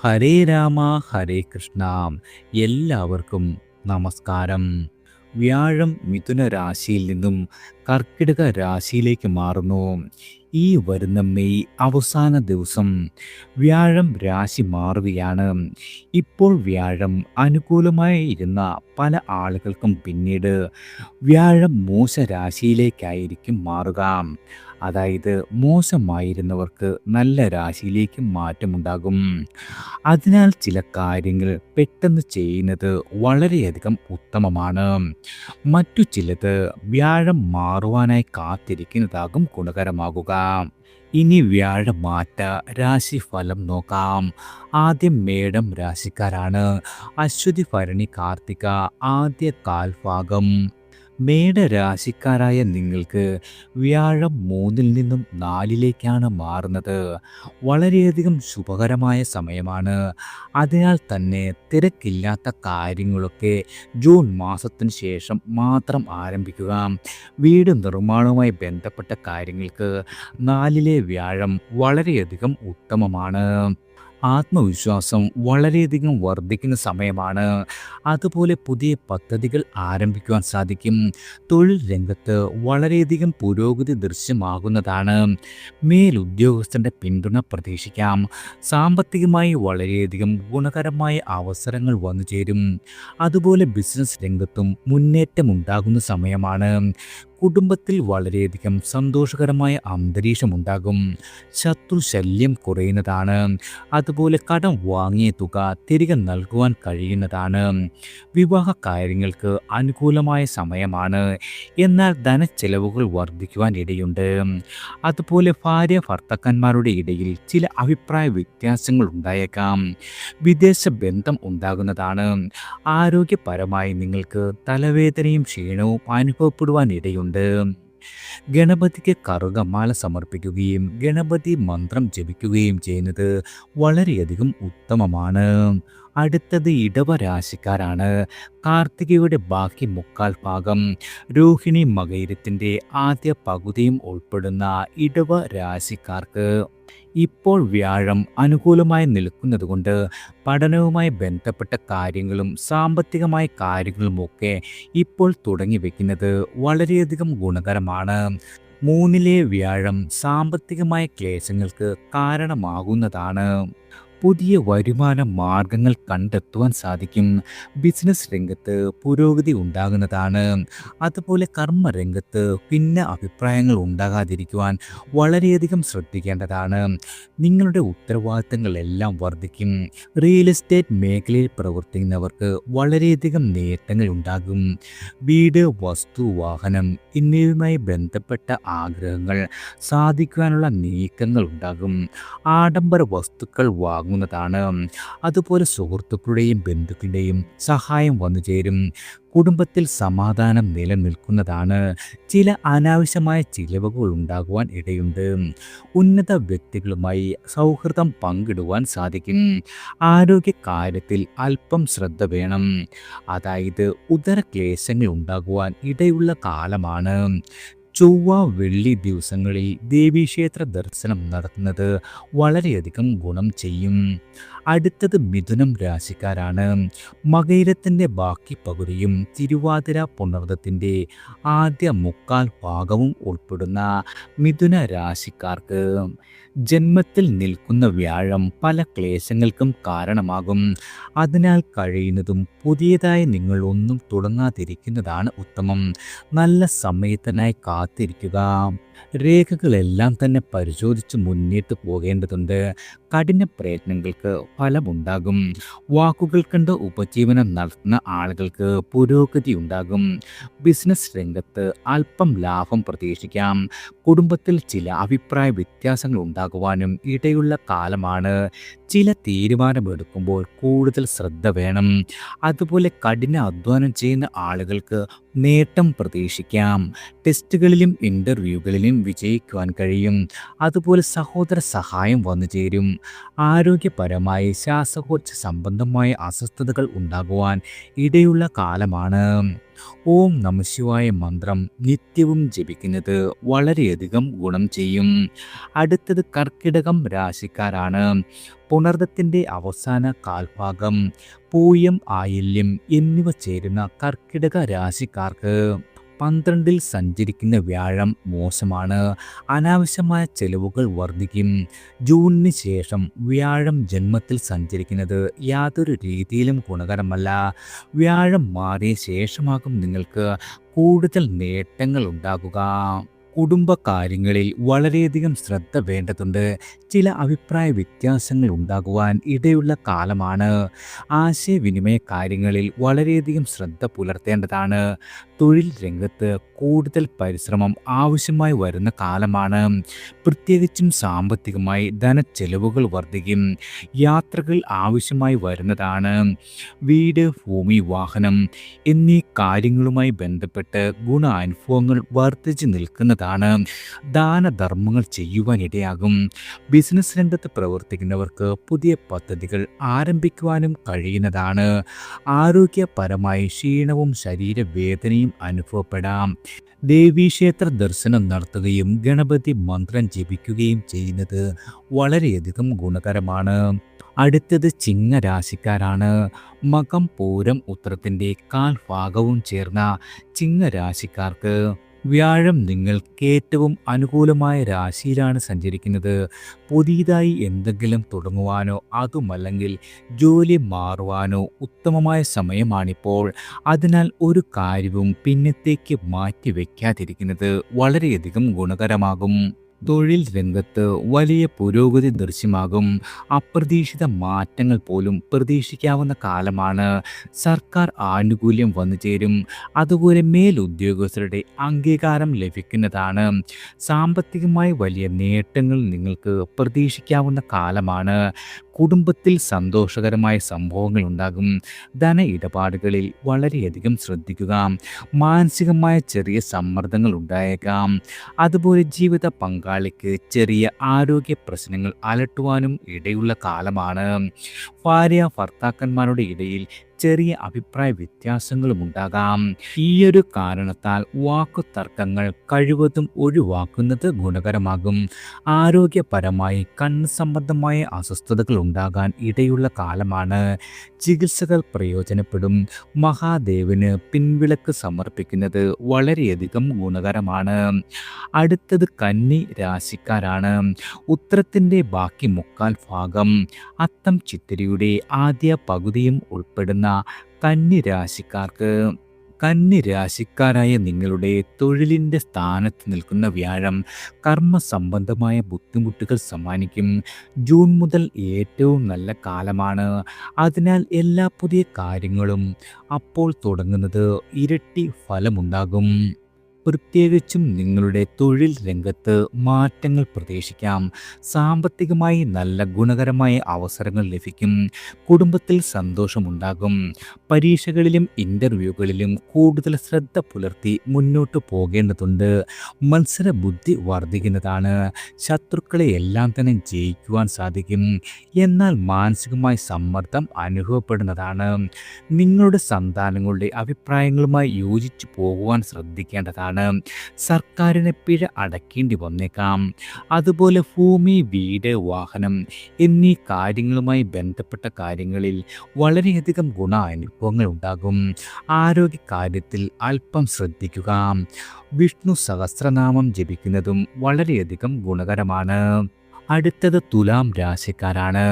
ഹരേ രാമ ഹരേ കൃഷ്ണ. എല്ലാവർക്കും നമസ്കാരം. വ്യാഴം മിഥുന രാശിയിൽ നിന്നും കർക്കിടക രാശിയിലേക്ക് മാറുന്നു. ഈ വരുന്ന മെയ് അവസാന ദിവസം വ്യാഴം രാശി മാറുകയാണ്. ഇപ്പോൾ വ്യാഴം അനുകൂലമായി ഇരുന്ന പല ആളുകൾക്കും പിന്നീട് വ്യാഴം മോശ രാശിയിലേക്കായിരിക്കും മാറുക. അതായത് മോശമായിരുന്നവർക്ക് നല്ല രാശിയിലേക്ക് മാറ്റമുണ്ടാകും. അതിനാൽ ചില കാര്യങ്ങൾ പെട്ടെന്ന് ചെയ്യുന്നത് വളരെയധികം ഉത്തമമാണ്. മറ്റു ചിലത് വ്യാഴം മാറുവാനായി കാത്തിരിക്കുന്നതാകും ഗുണകരമാകുക. ഇനി വ്യാഴമാറ്റ രാശിഫലം നോക്കാം. ആദ്യം മേടം രാശിക്കാരാണ്. അശ്വതി ഭരണി കാർത്തിക ആദ്യ കാൽഭാഗം. മേടരാശിക്കാരായ നിങ്ങൾക്ക് വ്യാഴം 3-ൽ നിന്നും 4-ലേക്കാണ് മാറുന്നത്. വളരെയധികം ശുഭകരമായ സമയമാണ്. അതിനാൽ തന്നെ തിരക്കില്ലാത്ത കാര്യങ്ങളൊക്കെ ജൂൺ മാസത്തിന് ശേഷം മാത്രം ആരംഭിക്കുക. വീട് നിർമ്മാണവുമായി ബന്ധപ്പെട്ട കാര്യങ്ങൾക്ക് 4-ലെ വ്യാഴം വളരെയധികം ഉത്തമമാണ്. ആത്മവിശ്വാസം വളരെയധികം വർദ്ധിക്കുന്ന സമയമാണ്. അതുപോലെ പുതിയ പദ്ധതികൾ ആരംഭിക്കുവാൻ സാധിക്കും. തൊഴിൽ രംഗത്ത് വളരെയധികം പുരോഗതി ദൃശ്യമാകുന്നതാണ്. മേലുദ്യോഗസ്ഥൻ്റെ പിന്തുണ പ്രതീക്ഷിക്കാം. സാമ്പത്തികമായി വളരെയധികം ഗുണകരമായ അവസരങ്ങൾ വന്നു ചേരും. അതുപോലെ ബിസിനസ് രംഗത്തും മുന്നേറ്റം ഉണ്ടാകുന്ന സമയമാണ്. കുടുംബത്തിൽ വളരെയധികം സന്തോഷകരമായ അന്തരീക്ഷമുണ്ടാകും. ശത്രുശല്യം കുറയുന്നതാണ്. അതുപോലെ കടം വാങ്ങിയ തുക തിരികെ നൽകുവാൻ കഴിയുന്നതാണ്. വിവാഹ കാര്യങ്ങൾക്ക് അനുകൂലമായ സമയമാണ്. എന്നാൽ ധനച്ചെലവുകൾ വർദ്ധിക്കുവാൻ ഇടയുണ്ട്. അതുപോലെ ഭാര്യ ഭർത്താക്കന്മാരുടെ ഇടയിൽ ചില അഭിപ്രായ വ്യത്യാസങ്ങൾ ഉണ്ടായേക്കാം. വിദേശ ബന്ധം ഉണ്ടാകുന്നതാണ്. ആരോഗ്യപരമായി നിങ്ങൾക്ക് തലവേദനയും ക്ഷീണവും അനുഭവപ്പെടുവാൻ ഇടയുണ്ട്. ഗണപതിക്ക് കറുകമാല സമർപ്പിക്കുകയും ഗണപതി മന്ത്രം ജപിക്കുകയും ചെയ്യുന്നത് വളരെയധികം ഉത്തമമാണ്. അടുത്തത് ഇടവരാശിക്കാരാണ്. കാർത്തികയുടെ ബാക്കി മുക്കാൽ ഭാഗം, രോഹിണി മകയിരത്തിൻ്റെ ആദ്യ പകുതിയും ഉൾപ്പെടുന്ന ഇടവ രാശിക്കാർക്ക് ഇപ്പോൾ വ്യാഴം അനുകൂലമായി നിൽക്കുന്നതുകൊണ്ട് പഠനവുമായി ബന്ധപ്പെട്ട കാര്യങ്ങളും സാമ്പത്തികമായ കാര്യങ്ങളുമൊക്കെ ഇപ്പോൾ തുടങ്ങി വയ്ക്കുന്നത് വളരെയധികം ഗുണകരമാണ്. 3-ലെ വ്യാഴം സാമ്പത്തികമായ ക്ലേശങ്ങൾക്ക് കാരണമാകുന്നതാണ്. പുതിയ വരുമാന മാർഗങ്ങൾ കണ്ടെത്തുവാൻ സാധിക്കും. ബിസിനസ് രംഗത്ത് പുരോഗതി ഉണ്ടാകുന്നതാണ്. അതുപോലെ കർമ്മരംഗത്ത് ഭിന്ന അഭിപ്രായങ്ങൾ ഉണ്ടാകാതിരിക്കുവാൻ വളരെയധികം ശ്രദ്ധിക്കേണ്ടതാണ്. നിങ്ങളുടെ ഉത്തരവാദിത്തങ്ങളെല്ലാം വർദ്ധിക്കും. റിയൽ എസ്റ്റേറ്റ് മേഖലയിൽ പ്രവർത്തിക്കുന്നവർക്ക് വളരെയധികം നേട്ടങ്ങൾ ഉണ്ടാകും. വീട്, വസ്തു, വാഹനം എന്നിവയുമായി ബന്ധപ്പെട്ട ആഗ്രഹങ്ങൾ സാധിക്കുവാനുള്ള നീക്കങ്ങൾ ഉണ്ടാകും. ആഡംബര വസ്തുക്കൾ വാങ്ങുന്നതാണ്. അതുപോലെ സുഹൃത്തുക്കളുടെയും ബന്ധുക്കളുടെയും സഹായം വന്നു ചേരും. കുടുംബത്തിൽ സമാധാനം നിലനിൽക്കുന്നതാണ്. ചില അനാവശ്യമായ ചിലവുകൾ ഉണ്ടാകുവാൻ ഇടയുണ്ട്. ഉന്നത വ്യക്തികളുമായി സൗഹൃദം പങ്കിടുവാൻ സാധിക്കും. ആരോഗ്യകാര്യത്തിൽ അല്പം ശ്രദ്ധ വേണം. അതായത് ഉദരക്ലേശങ്ങൾ ഉണ്ടാകുവാൻ ഇടയുള്ള കാലമാണ്. ചൊവ്വ, വെള്ളി ദിവസങ്ങളിൽ ദേവീക്ഷേത്ര ദർശനം നടത്തുന്നത് വളരെയധികം ഗുണം ചെയ്യും. അടുത്തത് മിഥുനം രാശിക്കാരാണ്. മകയിരത്തിൻ്റെ ബാക്കി പകുതിയും തിരുവാതിര പുണർദത്തിൻ്റെ ആദ്യ മുക്കാൽ ഭാഗവും ഉൾപ്പെടുന്ന മിഥുന രാശിക്കാർക്ക് ജന്മത്തിൽ നിൽക്കുന്ന വ്യാഴം പല ക്ലേശങ്ങൾക്കും കാരണമാകും. അതിനാൽ കഴിയുന്നതും പുതിയതായി നിങ്ങൾ ഒന്നും തുടങ്ങാതിരിക്കുന്നതാണ് ഉത്തമം. നല്ല സമയത്തിനായി കാത്തിരിക്കുക. രേഖകളെല്ലാം തന്നെ പരിശോധിച്ച് മുന്നേറ്റ് പോകേണ്ടതുണ്ട്. കഠിന പ്രയത്നങ്ങൾക്ക് ഫലമുണ്ടാകും. വാക്കുകൾ കണ്ട് ഉപജീവനം നടത്തുന്ന ആളുകൾക്ക് പുരോഗതി ഉണ്ടാകും. ബിസിനസ് രംഗത്ത് അല്പം ലാഭം പ്രതീക്ഷിക്കാം. കുടുംബത്തിൽ ചില അഭിപ്രായ വ്യത്യാസങ്ങൾ ഉണ്ടാകുവാനും ഇടയുള്ള കാലമാണ്. ചില തീരുമാനമെടുക്കുമ്പോൾ കൂടുതൽ ശ്രദ്ധ വേണം. അതുപോലെ കഠിന അധ്വാനം ചെയ്യുന്ന ആളുകൾക്ക് നേട്ടം പ്രതീക്ഷിക്കാം. ടെസ്റ്റുകളിലും ഇൻ്റർവ്യൂകളിലും വിജയിക്കുവാൻ കഴിയും. അതുപോലെ സഹോദര സഹായം വന്നു ചേരും. ആരോഗ്യപരമായി ശ്വാസകോശ സംബന്ധമായ അസ്വസ്ഥതകൾ ഉണ്ടാകുവാൻ ഇടയുള്ള കാലമാണ്. ഓം നമഃശിവായ മന്ത്രം നിത്യവും ജപിക്കുന്നത് വളരെയധികം ഗുണം ചെയ്യും. അടുത്തത് കർക്കിടകം രാശിക്കാരാണ്. പുണർദത്തിൻ്റെ അവസാന കാൽഭാഗം, പൂയം, ആയില്യം എന്നിവ ചേരുന്ന കർക്കിടക രാശിക്കാർക്ക് 12-ൽ സഞ്ചരിക്കുന്ന വ്യാഴം മോശമാണ്. അനാവശ്യമായ ചെലവുകൾ വർദ്ധിക്കും. ജൂണിന് ശേഷം വ്യാഴം ജന്മത്തിൽ സഞ്ചരിക്കുന്നത് യാതൊരു രീതിയിലും ഗുണകരമല്ല. വ്യാഴം മാറിയ ശേഷമാകും നിങ്ങൾക്ക് കൂടുതൽ നേട്ടങ്ങൾ ഉണ്ടാകുക. കുടുംബകാര്യങ്ങളിൽ വളരെയധികം ശ്രദ്ധ വേണ്ടതുണ്ട്. ചില അഭിപ്രായ വ്യത്യാസങ്ങൾ ഉണ്ടാകുവാൻ ഇടയുള്ള കാലമാണ്. ആശയവിനിമയ കാര്യങ്ങളിൽ വളരെയധികം ശ്രദ്ധ പുലർത്തേണ്ടതാണ്. തൊഴിൽ രംഗത്ത് കൂടുതൽ പരിശ്രമം ആവശ്യമായി വരുന്ന കാലമാണ്. പ്രത്യേകിച്ചും സാമ്പത്തികമായി ധനച്ചെലവുകൾ വർദ്ധിക്കും. യാത്രകൾ ആവശ്യമായി വരുന്നതാണ്. വീട്, ഭൂമി, വാഹനം എന്നീ കാര്യങ്ങളുമായി ബന്ധപ്പെട്ട് ഗുണാനുഭവങ്ങൾ വർദ്ധിച്ചു നിൽക്കുന്നതാണ്. ദാനധർമ്മങ്ങൾ ചെയ്യുവാൻ ഇടയാകും. ബിസിനസ് രംഗത്ത് പ്രവർത്തിക്കുന്നവർക്ക് പുതിയ പദ്ധതികൾ ആരംഭിക്കുവാനും കഴിയുന്നതാണ്. ആരോഗ്യപരമായി ക്ഷീണവും ശരീരവേദനയും അനുഭവപ്പെടാം. ദേവീക്ഷേത്ര ദർശനം നടത്തുകയും ഗണപതി മന്ത്രം ജപിക്കുകയും ചെയ്യുന്നത് വളരെയധികം ഗുണകരമാണ്. അടുത്തത് ചിങ്ങരാശിക്കാരാണ്. മകം, പൂരം, ഉത്രത്തിൻ്റെ കാൽഭാഗവും ചേർന്ന ചിങ്ങരാശിക്കാർക്ക് വ്യാഴം നിങ്ങൾക്ക് ഏറ്റവും അനുകൂലമായ രാശിയിലാണ് സഞ്ചരിക്കുന്നത്. പുതിയതായി എന്തെങ്കിലും തുടങ്ങുവാനോ അതുമല്ലെങ്കിൽ ജോലി മാറുവാനോ ഉത്തമമായ സമയമാണിപ്പോൾ. അതിനാൽ ഒരു കാര്യവും പിന്നത്തേക്ക് മാറ്റി വയ്ക്കാതിരിക്കുന്നത് വളരെയധികം ഗുണകരമാകും. തൊഴിൽ രംഗത്ത് വലിയ പുരോഗതി ദൃശ്യമാകും. അപ്രതീക്ഷിത മാറ്റങ്ങൾ പോലും പ്രതീക്ഷിക്കാവുന്ന കാലമാണ്. സർക്കാർ ആനുകൂല്യം വന്നു ചേരും. അതുപോലെ മേലുദ്യോഗസ്ഥരുടെ അംഗീകാരം ലഭിക്കുന്നതാണ്. സാമ്പത്തികമായി വലിയ നേട്ടങ്ങൾ നിങ്ങൾക്ക് പ്രതീക്ഷിക്കാവുന്ന കാലമാണ്. കുടുംബത്തിൽ സന്തോഷകരമായ സംഭവങ്ങൾ ഉണ്ടാകും. ധന ഇടപാടുകളിൽ വളരെയധികം ശ്രദ്ധിക്കുക. മാനസികമായ ചെറിയ സമ്മർദ്ദങ്ങൾ ഉണ്ടായേക്കാം. അതുപോലെ ജീവിത പങ്കാളിക്ക് ചെറിയ ആരോഗ്യ പ്രശ്നങ്ങൾ അലട്ടുവാനും ഇടയുള്ള കാലമാണ്. ഭാര്യ ഭർത്താക്കന്മാരുടെ ഇടയിൽ ചെറിയ അഭിപ്രായ വ്യത്യാസങ്ങളും ഉണ്ടാകാം. ഈയൊരു കാരണത്താൽ വാക്കുതർക്കങ്ങൾ കഴിവതും ഒഴിവാക്കുന്നത് ഗുണകരമാകും. ആരോഗ്യപരമായി കണ്ണ് സംബന്ധമായ അസ്വസ്ഥതകൾ ഉണ്ടാകാൻ ഇടയുള്ള കാലമാണ്. ചികിത്സകൾ പ്രയോജനപ്പെടും. മഹാദേവന് പിൻവിളക്ക് സമർപ്പിക്കുന്നത് വളരെയധികം ഗുണകരമാണ്. അടുത്തത് കന്നി രാശിക്കാരാണ്. ഉത്തരത്തിൻ്റെ ബാക്കി മുക്കാൽ ഭാഗം, അത്തം ചിത്തിരിയുടെ ആദ്യ പകുതിയും ഉൾപ്പെടുന്ന കന്നി രാശിക്കാരായ നിങ്ങളുടെ തൊഴിലിൻ്റെ സ്ഥാനത്ത് നിൽക്കുന്ന വ്യാഴം കർമ്മസംബന്ധമായ ബുദ്ധിമുട്ടുകൾ സമ്മാനിക്കും. ജൂൺ മുതൽ ഏറ്റവും നല്ല കാലമാണ്. അതിനാൽ എല്ലാ പുതിയ കാര്യങ്ങളും അപ്പോൾ തുടങ്ങുന്നത് ഇരട്ടി ഫലമുണ്ടാകും. പ്രത്യേകിച്ചും നിങ്ങളുടെ തൊഴിൽ രംഗത്ത് മാറ്റങ്ങൾ പ്രതീക്ഷിക്കാം. സാമ്പത്തികമായി നല്ല ഗുണകരമായ അവസരങ്ങൾ ലഭിക്കും. കുടുംബത്തിൽ സന്തോഷമുണ്ടാകും. പരീക്ഷകളിലും ഇൻ്റർവ്യൂകളിലും കൂടുതൽ ശ്രദ്ധ പുലർത്തി മുന്നോട്ട് പോകേണ്ടതുണ്ട്. മത്സരബുദ്ധി വർദ്ധിക്കുന്നതാണ്. ശത്രുക്കളെ എല്ലാം തന്നെ ജയിക്കുവാൻ സാധിക്കും. എന്നാൽ മാനസികമായ സമ്മർദ്ദം അനുഭവപ്പെടുന്നതാണ്. നിങ്ങളുടെ സന്താനങ്ങളുടെ അഭിപ്രായങ്ങളുമായി യോജിച്ചു പോകുവാൻ ശ്രദ്ധിക്കേണ്ടതാണ്. സർക്കാരിന് പിഴ അടയ്ക്കേണ്ടി വന്നേക്കാം. അതുപോലെ ഭൂമി, വീട്, വാഹനം എന്നീ കാര്യങ്ങളുമായി ബന്ധപ്പെട്ട കാര്യങ്ങളിൽ വളരെയധികം ഗുണാനുഭവങ്ങൾ ഉണ്ടാകും. ആരോഗ്യകാര്യത്തിൽ അല്പം ശ്രദ്ധിക്കുക. വിഷ്ണു സഹസ്രനാമം ജപിക്കുന്നതും വളരെയധികം ഗുണകരമാണ്. അടുത്തത് തുലാം രാശിക്കാരാണ്.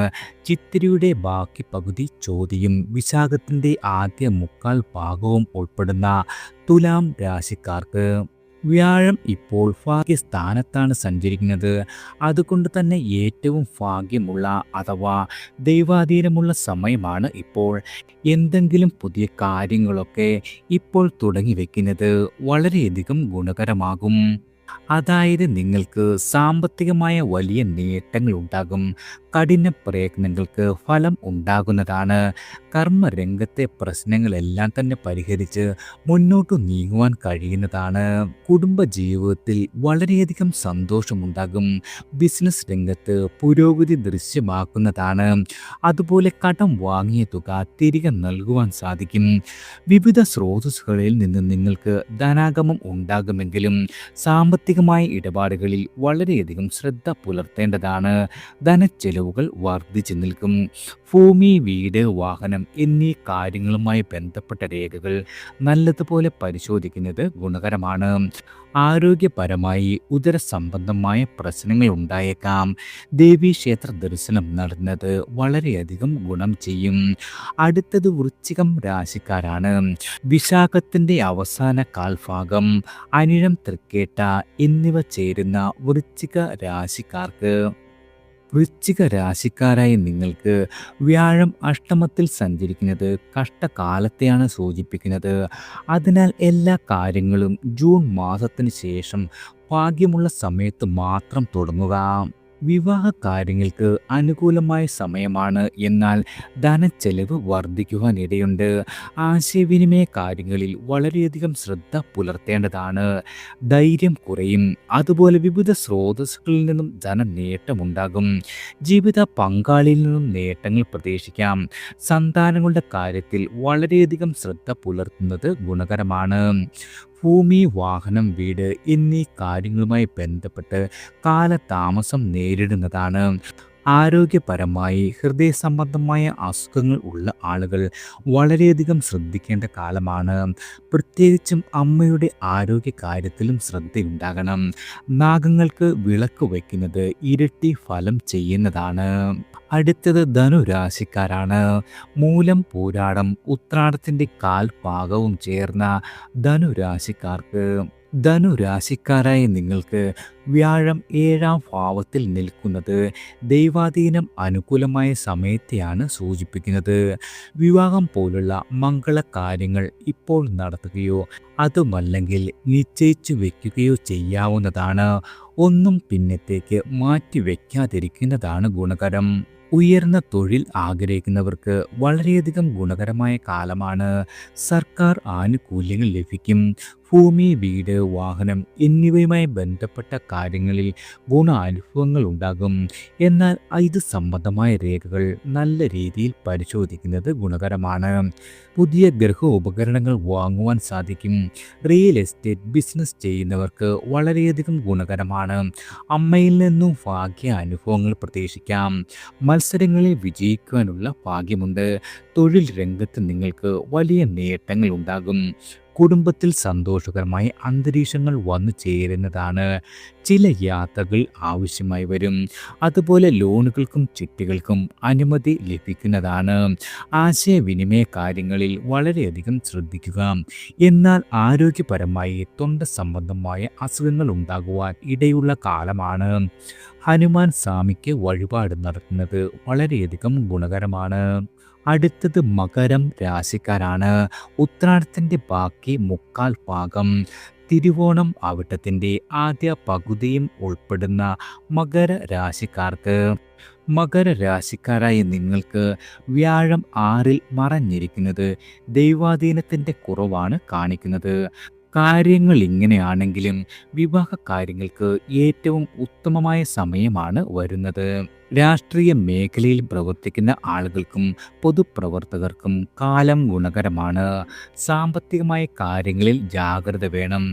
ചിത്തിരിയുടെ ബാക്കി പകുതി, ചോതിയും വിശാഖത്തിൻ്റെ ആദ്യ മുക്കാൽ ഭാഗവും ഉൾപ്പെടുന്ന തുലാം രാശിക്കാർക്ക് വ്യാഴം ഇപ്പോൾ ഭാഗ്യസ്ഥാനത്താണ് സഞ്ചരിക്കുന്നത്. അതുകൊണ്ട് തന്നെ ഏറ്റവും ഭാഗ്യമുള്ള അഥവാ ദൈവാധീനമുള്ള സമയമാണ് ഇപ്പോൾ. എന്തെങ്കിലും പുതിയ കാര്യങ്ങളൊക്കെ ഇപ്പോൾ തുടങ്ങി വയ്ക്കുന്നത് വളരെയധികം ഗുണകരമാകും. അതായത് നിങ്ങൾക്ക് സാമ്പത്തികമായ വലിയ നേട്ടങ്ങൾ ഉണ്ടാകും. കഠിന പ്രയത്നങ്ങൾക്ക് ഫലം ഉണ്ടാകുന്നതാണ്. കർമ്മരംഗത്തെ പ്രശ്നങ്ങളെല്ലാം തന്നെ പരിഹരിച്ച് മുന്നോട്ടു നീങ്ങുവാൻ കഴിയുന്നതാണ്. കുടുംബജീവിതത്തിൽ വളരെയധികം സന്തോഷമുണ്ടാകും. ബിസിനസ് രംഗത്ത് പുരോഗതി ദൃശ്യമാക്കുന്നതാണ്. അതുപോലെ കടം വാങ്ങിയ തുക തിരികെ നൽകുവാൻ സാധിക്കും. വിവിധ സ്രോതസ്സുകളിൽ നിന്ന് നിങ്ങൾക്ക് ധനാഗമം ഉണ്ടാകുമെങ്കിലും സാമ്പത്തികമായ ഇടപാടുകളിൽ വളരെയധികം ശ്രദ്ധ പുലർത്തേണ്ടതാണ്. ധനച്ചെലവുകൾ വർദ്ധിച്ചു നിൽക്കും. ഭൂമി, വീട്, വാഹനം എന്നീ കാര്യങ്ങളുമായി ബന്ധപ്പെട്ട രേഖകൾ നല്ലതുപോലെ പരിശോധിക്കുന്നത് ഗുണകരമാണ്. ആരോഗ്യപരമായി ഉദര സംബന്ധമായ പ്രശ്നങ്ങൾ ഉണ്ടായേക്കാം. ദേവീക്ഷേത്ര ദർശനം നടന്നത് വളരെയധികം ഗുണം ചെയ്യും. അടുത്തത് വൃശ്ചികം രാശിക്കാരാണ്. വിശാഖത്തിന്റെ അവസാന കാൽഭാഗം, അനിഴം, തൃക്കേട്ട എന്നിവ ചേരുന്ന വൃശ്ചിക രാശിക്കാർക്ക് വൃശ്ചിക രാശിക്കാരായ നിങ്ങൾക്ക് വ്യാഴം അഷ്ടമത്തിൽ സഞ്ചരിക്കുന്നത് കഷ്ടകാലത്തെയാണ് സൂചിപ്പിക്കുന്നത്. അതിനാൽ എല്ലാ കാര്യങ്ങളും ജൂൺ മാസത്തിന് ശേഷം ഭാഗ്യമുള്ള സമയത്ത് മാത്രം തുടങ്ങുക. വിവാഹ കാര്യങ്ങൾക്ക് അനുകൂലമായ സമയമാണ്. എന്നാൽ ധനച്ചെലവ് വർദ്ധിക്കുവാനിടയുണ്ട്. ആശയവിനിമയ കാര്യങ്ങളിൽ വളരെയധികം ശ്രദ്ധ പുലർത്തേണ്ടതാണ്. ധൈര്യം കുറയും. അതുപോലെ വിവിധ സ്രോതസ്സുകളിൽ നിന്നും ധനനേട്ടമുണ്ടാകും. ജീവിത പങ്കാളിയിൽ നിന്നും നേട്ടങ്ങൾ പ്രതീക്ഷിക്കാം. സന്താനങ്ങളുടെ കാര്യത്തിൽ വളരെയധികം ശ്രദ്ധ പുലർത്തുന്നത് ഗുണകരമാണ്. ഭൂമി, വാഹനം, വീട് എന്നീ കാര്യങ്ങളുമായി ബന്ധപ്പെട്ട് കാലതാമസം നേരിടുന്നതാണ്. ആരോഗ്യപരമായി ഹൃദയ സംബന്ധമായ അസുഖങ്ങൾ ഉള്ള ആളുകൾ വളരെയധികം ശ്രദ്ധിക്കേണ്ട കാലമാണ്. പ്രത്യേകിച്ചും അമ്മയുടെ ആരോഗ്യ കാര്യത്തിലും ശ്രദ്ധയുണ്ടാകണം. നാഗങ്ങൾക്ക് വിളക്ക് വയ്ക്കുന്നത് ഇരട്ടി ഫലം ചെയ്യുന്നതാണ്. അടുത്തത് ധനുരാശിക്കാരാണ്. മൂലം, പൂരാടം, ഉത്രാടത്തിൻ്റെ കാൽഭാഗവും ചേർന്ന ധനുരാശിക്കാർക്ക് ധനുരാശിക്കാരായ നിങ്ങൾക്ക് വ്യാഴം 7ാം ഭാവത്തിൽ നിൽക്കുന്നത് ദൈവാധീനം അനുകൂലമായ സമയത്തെയാണ് സൂചിപ്പിക്കുന്നത്. വിവാഹം പോലുള്ള മംഗളകാര്യങ്ങൾ ഇപ്പോൾ നടത്തുകയോ അതുമല്ലെങ്കിൽ നിശ്ചയിച്ചു വയ്ക്കുകയോ ചെയ്യാവുന്നതാണ്. ഒന്നും പിന്നത്തേക്ക് മാറ്റി വയ്ക്കാതിരിക്കുന്നതാണ് ഗുണകരം. ഉയർന്ന തൊഴിൽ ആഗ്രഹിക്കുന്നവർക്ക് വളരെയധികം ഗുണകരമായ കാലമാണ്. സർക്കാർ ആനുകൂല്യങ്ങൾ ലഭിക്കും. ഭൂമി, വീട്, വാഹനം എന്നിവയുമായി ബന്ധപ്പെട്ട കാര്യങ്ങളിൽ ഗുണാനുഭവങ്ങൾ ഉണ്ടാകും. എന്നാൽ ഇത് സംബന്ധമായ രേഖകൾ നല്ല രീതിയിൽ പരിശോധിക്കുന്നത് ഗുണകരമാണ്. പുതിയ ഗൃഹ ഉപകരണങ്ങൾ വാങ്ങുവാൻ സാധിക്കും. റിയൽ എസ്റ്റേറ്റ് ബിസിനസ് ചെയ്യുന്നവർക്ക് വളരെയധികം ഗുണകരമാണ്. അമ്മയിൽ നിന്നും ഭാഗ്യ അനുഭവങ്ങൾ പ്രതീക്ഷിക്കാം. മത്സരങ്ങളിൽ വിജയിക്കുവാനുള്ള ഭാഗ്യമുണ്ട്. തൊഴിൽ രംഗത്ത് നിങ്ങൾക്ക് വലിയ നേട്ടങ്ങൾ ഉണ്ടാകും. കുടുംബത്തിൽ സന്തോഷകരമായ അന്തരീക്ഷങ്ങൾ വന്നു ചേരുന്നതാണ്. ചില യാത്രകൾ ആവശ്യമായി വരും. അതുപോലെ ലോണുകൾക്കും ചിട്ടികൾക്കും അനുമതി ലഭിക്കുന്നതാണ്. ആശയവിനിമയ കാര്യങ്ങളിൽ വളരെയധികം ശ്രദ്ധിക്കുക. എന്നാൽ ആരോഗ്യപരമായി തൊണ്ട സംബന്ധമായ അസുഖങ്ങൾ ഉണ്ടാകുവാൻ ഇടയുള്ള കാലമാണ്. ഹനുമാൻ സ്വാമിക്ക് വഴിപാട് നടത്തുന്നത് വളരെയധികം ഗുണകരമാണ്. അടുത്തത് മകരം രാശിക്കാരാണ്. ഉത്രാടത്തിൻ്റെ ബാക്കി മുക്കാൽ ഭാഗം, തിരുവോണം അവിട്ടത്തിൻ്റെ ആദ്യ പകുതിയും ഉൾപ്പെടുന്ന മകര രാശിക്കാർക്ക് മകരരാശിക്കാരായ നിങ്ങൾക്ക് വ്യാഴം 6ൽ മറഞ്ഞിരിക്കുന്നത് ദൈവാധീനത്തിൻ്റെ കുറവാണ് കാണിക്കുന്നത്. കാര്യങ്ങൾ ഇങ്ങനെയാണെങ്കിലും വിവാഹ കാര്യങ്ങൾക്ക് ഏറ്റവും ഉത്തമമായ സമയമാണ് വരുന്നത്. രാഷ്ട്രീയ മേഖലയിൽ പ്രവർത്തിക്കുന്ന ആളുകൾക്കും പൊതുപ്രവർത്തകർക്കും കാലം ഗുണകരമാണ്. സാമ്പത്തികമായ കാര്യങ്ങളിൽ ജാഗ്രത വേണം.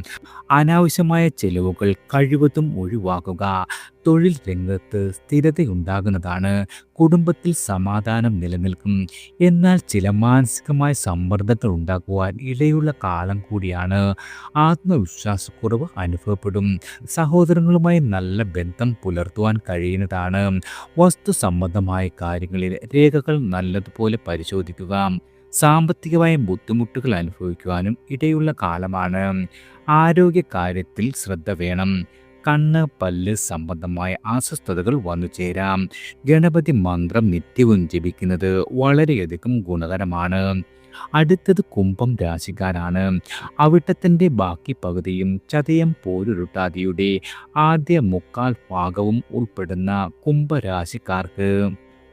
അനാവശ്യമായ ചെലവുകൾ കഴിവതും ഒഴിവാക്കുക. തൊഴിൽ രംഗത്ത് സ്ഥിരതയുണ്ടാകുന്നതാണ്. കുടുംബത്തിൽ സമാധാനം നിലനിൽക്കും. എന്നാൽ ചില മാനസികമായ സമ്മർദ്ദങ്ങൾ ഉണ്ടാക്കുവാൻ ഇടയുള്ള കാലം കൂടിയാണ്. ആത്മവിശ്വാസക്കുറവ് അനുഭവപ്പെടും. സഹോദരങ്ങളുമായി നല്ല ബന്ധം പുലർത്തുവാൻ കഴിയുന്നതാണ്. വസ്തു സംബന്ധമായ കാര്യങ്ങളിൽ രേഖകൾ നല്ലതുപോലെ പരിശോധിക്കുക. സാമ്പത്തികമായ ബുദ്ധിമുട്ടുകൾ അനുഭവിക്കുവാനും ഇടയുള്ള കാലമാണ്. ആരോഗ്യകാര്യത്തിൽ ശ്രദ്ധ വേണം. കണ്ണ്, പല്ല് സംബന്ധമായ അസ്വസ്ഥതകൾ വന്നു ചേരാം. ഗണപതി മന്ത്രം നിത്യവും ജപിക്കുന്നത് വളരെയധികം ഗുണകരമാണ്. അടുത്തത് കുംഭം രാശിക്കാരാണ്. അവിട്ടത്തിൻ്റെ ബാക്കി പകുതിയും ചതയം പോരുരുട്ടാതിയുടെ ആദ്യ മുക്കാൽ ഭാഗവും ഉൾപ്പെടുന്ന കുംഭരാശിക്കാർക്ക്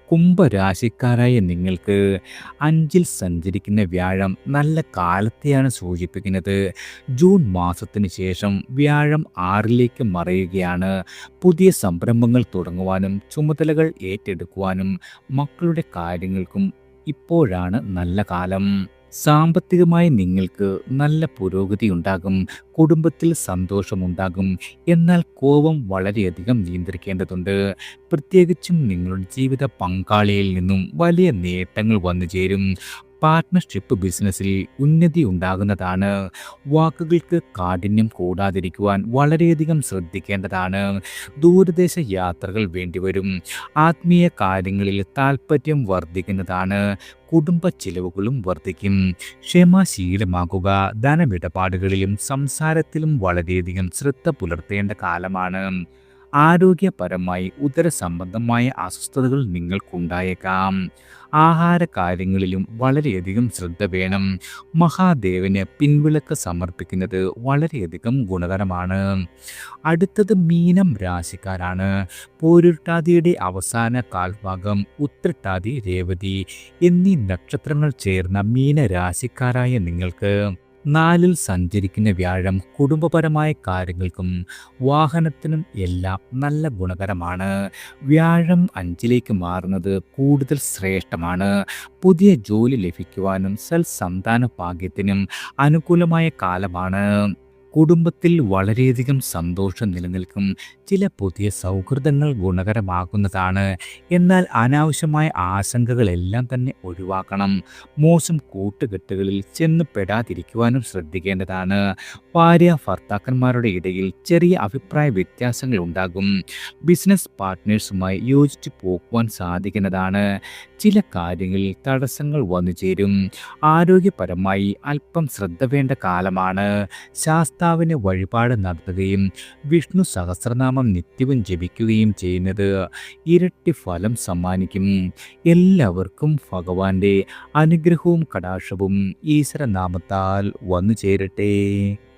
കുംഭരാശിക്കാരായ നിങ്ങൾക്ക് 5-ൽ സഞ്ചരിക്കുന്ന വ്യാഴം നല്ല കാലത്തെയാണ് സൂചിപ്പിക്കുന്നത്. ജൂൺ മാസത്തിന് ശേഷം വ്യാഴം 6-ലേക്ക് മറയുകയാണ്. പുതിയ സംരംഭങ്ങൾ തുടങ്ങുവാനും ചുമതലകൾ ഏറ്റെടുക്കുവാനും മക്കളുടെ കാര്യങ്ങൾക്കും ഇപ്പോഴാണ് നല്ല കാലം. സാമ്പത്തികമായി നിങ്ങൾക്ക് നല്ല പുരോഗതി ഉണ്ടാകും. കുടുംബത്തിൽ സന്തോഷമുണ്ടാകും. എന്നാൽ കോപം വളരെയധികം നിയന്ത്രിക്കേണ്ടതുണ്ട്. പ്രത്യേകിച്ചും നിങ്ങളുടെ ജീവിത പങ്കാളിയിൽ നിന്നും വലിയ നേട്ടങ്ങൾ വന്നു ചേരും. പാർട്ട്ണർഷിപ്പ് ബിസിനസ്സിൽ ഉന്നതി ഉണ്ടാകുന്നതാണ്. വാക്കുകൾക്ക് കാഠിന്യം കൂടാതിരിക്കുവാൻ വളരെയധികം ശ്രദ്ധിക്കേണ്ടതാണ്. ദൂരദേശ യാത്രകൾ വേണ്ടിവരും. ആത്മീയ കാര്യങ്ങളിൽ താൽപ്പര്യം വർദ്ധിക്കുന്നതാണ്. കുടുംബ ചിലവുകളും വർദ്ധിക്കും. ക്ഷമാശീലമാക്കുക. ധനമിടപാടുകളിലും സംസാരത്തിലും വളരെയധികം ശ്രദ്ധ പുലർത്തേണ്ട കാലമാണ്. ആരോഗ്യപരമായി ഉദരസംബന്ധമായ അസ്വസ്ഥതകൾ നിങ്ങൾക്കുണ്ടായേക്കാം. ആഹാര കാര്യങ്ങളിലും വളരെയധികം ശ്രദ്ധ വേണം. മഹാദേവന് പിൻവിളക്ക് സമർപ്പിക്കുന്നത് വളരെയധികം ഗുണകരമാണ്. അടുത്തത് മീനം രാശിക്കാരാണ്. പോരുരുട്ടാതിയുടെ അവസാന കാൽഭാഗം ഉത്രട്ടാതി, രേവതി എന്നീ നക്ഷത്രങ്ങൾ ചേർന്ന മീനരാശിക്കാരായ നിങ്ങൾക്ക് 4-ൽ സഞ്ചരിക്കുന്ന വ്യാഴം കുടുംബപരമായ കാര്യങ്ങൾക്കും വാഹനത്തിനും എല്ലാം നല്ല ഗുണകരമാണ്. വ്യാഴം 5-ലേക്ക് മാറുന്നത് കൂടുതൽ ശ്രേഷ്ഠമാണ്. പുതിയ ജോലി ലഭിക്കുവാനും സൽസന്താന ഭാഗ്യത്തിനും അനുകൂലമായ കാലമാണ്. കുടുംബത്തിൽ വളരെയധികം സന്തോഷം നിലനിൽക്കും. ചില പുതിയ സൗഹൃദങ്ങൾ ഗുണകരമാകുന്നതാണ്. എന്നാൽ അനാവശ്യമായ ആശങ്കകളെല്ലാം തന്നെ ഒഴിവാക്കണം. മോശം കൂട്ടുകെട്ടുകളിൽ ചെന്ന് പെടാതിരിക്കുവാനും ശ്രദ്ധിക്കേണ്ടതാണ്. ഭാര്യ ഭർത്താക്കന്മാരുടെ ഇടയിൽ ചെറിയ അഭിപ്രായ വ്യത്യാസങ്ങൾ ഉണ്ടാകും. ബിസിനസ് പാർട്ട്നേഴ്സുമായി യോജിച്ചു പോകുവാൻ സാധിക്കുന്നതാണ്. ചില കാര്യങ്ങളിൽ തടസ്സങ്ങൾ വന്നു ചേരും. ആരോഗ്യപരമായി അല്പം ശ്രദ്ധ വേണ്ട കാലമാണ്. ശാസ്താവിന് വഴിപാട് നടത്തുകയും വിഷ്ണു സഹസ്രനാമം നിത്യവും ജപിക്കുകയും ചെയ്യുന്നത് ഇരട്ടി ഫലം സമ്മാനിക്കും. എല്ലാവർക്കും ഭഗവാന്റെ അനുഗ്രഹവും കടാക്ഷവും ഈശ്വരനാമത്താൽ വന്നു ചേരട്ടെ.